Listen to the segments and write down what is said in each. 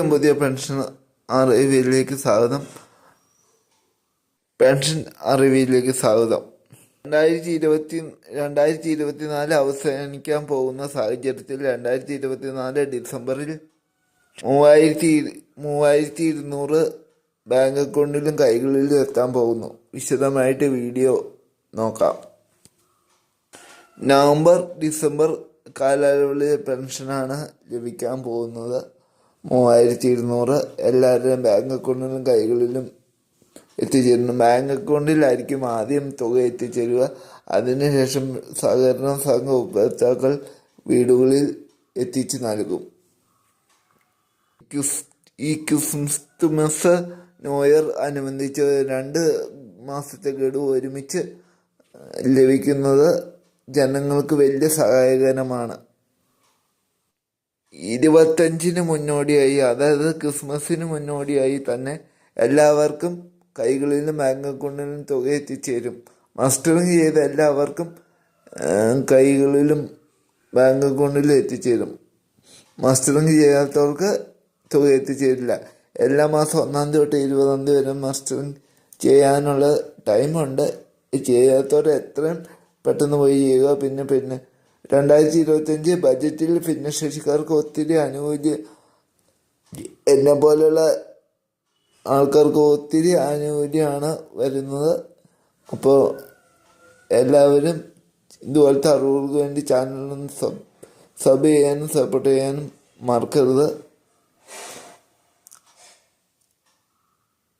പുതിയ പെൻഷൻ അറിവിലേക്ക് സ്വാഗതം. പെൻഷൻ അറിവിലേക്ക് സ്വാഗതം. 2024 അവസാനിക്കാൻ പോകുന്ന സാഹചര്യത്തിൽ 2024 ഡിസംബറിൽ 3200 ബാങ്ക് അക്കൗണ്ടിലും കൈകളിലും എത്താൻ പോകുന്നു. വിശദമായിട്ട് വീഡിയോ നോക്കാം. നവംബർ ഡിസംബർ കാലയളവിലെ പെൻഷനാണ് ലഭിക്കാൻ പോകുന്നത്. 3200 എല്ലാവരുടെയും ബാങ്ക് അക്കൗണ്ടിലും കൈകളിലും എത്തിച്ചേരുന്നു. ബാങ്ക് അക്കൗണ്ടിലായിരിക്കും ആദ്യം തുക എത്തിച്ചേരുക. അതിനുശേഷം സഹകരണ സംഘ ഉപഭോക്താക്കൾ വീടുകളിൽ എത്തിച്ചു നൽകും. ഈ ക്രിസ്മസ് ന്യൂ ഇയർ അനുബന്ധിച്ച് 2 മാസത്തെ ഗഡു ഒരുമിച്ച് ലഭിക്കുന്നത് ജനങ്ങൾക്ക് വലിയ സഹായകരമാണ്. 25-ന് മുന്നോടിയായി, അതായത് ക്രിസ്മസിന് മുന്നോടിയായി തന്നെ എല്ലാവർക്കും കൈകളിലും ബാങ്ക് അക്കൗണ്ടിലും തുക എത്തിച്ചേരും. മസ്റ്ററിങ് ചെയ്ത എല്ലാവർക്കും കൈകളിലും ബാങ്ക് അക്കൗണ്ടിലും എത്തിച്ചേരും. മസ്റ്ററിങ് ചെയ്യാത്തവർക്ക് തുക എത്തിച്ചേരില്ല. എല്ലാ മാസം 1-ാം തീയതി തൊട്ട് 20-ാം തീയതി വരെ മസ്റ്ററിങ് ചെയ്യാനുള്ള ടൈമുണ്ട്. ചെയ്യാത്തവർ എത്രയും പെട്ടെന്ന് പോയി ചെയ്യുക. പിന്നെ 2025 ബജറ്റിൽ ഭിന്നശേഷിക്കാർക്ക് ഒത്തിരി ആനുകൂല്യം, എന്നെ പോലെയുള്ള ആൾക്കാർക്ക് ഒത്തിരി ആനുകൂല്യമാണ് വരുന്നത്. അപ്പോൾ എല്ലാവരും ഇതുപോലത്തെ അറിവുകൾക്ക് വേണ്ടി ചാനലിന് സബ് ചെയ്യാനും സപ്പോർട്ട് ചെയ്യാനും മറക്കരുത്.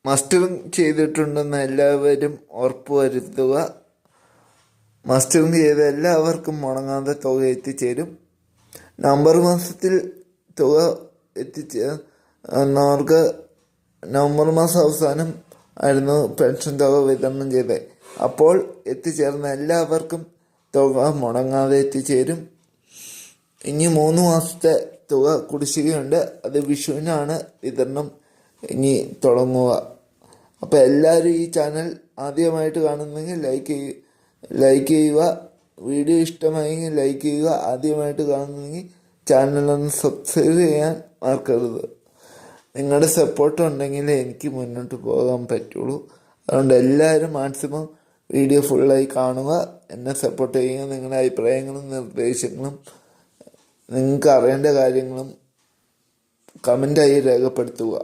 മസ്റ്ററിങ് ചെയ്തിട്ടുണ്ടെന്ന് എല്ലാവരും ഉറപ്പുവരുത്തുക. മസ്റ്ററിങ് ചെയ്ത എല്ലാവർക്കും മുടങ്ങാതെ തുക എത്തിച്ചേരും. നവംബർ മാസത്തിൽ തുക എത്തിച്ചേർന്നവർക്ക് നവംബർ മാസം അവസാനം ആയിരുന്നു പെൻഷൻ തുക വിതരണം ചെയ്തത്. അപ്പോൾ എത്തിച്ചേർന്ന എല്ലാവർക്കും തുക മുടങ്ങാതെ എത്തിച്ചേരും. ഇനി 3 മാസത്തെ തുക കുടിശ്ശികയുണ്ട്. അത് വിഷുവിനാണ് വിതരണം ഇനി തുടങ്ങുക. അപ്പോൾ എല്ലാവരും ഈ ചാനൽ ആദ്യമായിട്ട് കാണുന്നെങ്കിൽ ലൈക്ക് ചെയ്യുക. വീഡിയോ ഇഷ്ടമായെങ്കിൽ ലൈക്ക് ചെയ്യുക. ആദ്യമായിട്ട് കാണുന്നെങ്കിൽ ചാനലൊന്ന് സബ്സ്ക്രൈബ് ചെയ്യാൻ മറക്കരുത്. നിങ്ങളുടെ സപ്പോർട്ട് ഉണ്ടെങ്കിൽ എനിക്ക് മുന്നോട്ട് പോകാൻ പറ്റുള്ളൂ. അതുകൊണ്ട് എല്ലാവരും മാക്സിമം വീഡിയോ ഫുള്ളായി കാണുക, എന്നെ സപ്പോർട്ട് ചെയ്യുക. നിങ്ങളുടെ അഭിപ്രായങ്ങളും നിർദ്ദേശങ്ങളും നിങ്ങൾക്ക് അറിയേണ്ട കാര്യങ്ങളും കമൻ്റായി രേഖപ്പെടുത്തുക.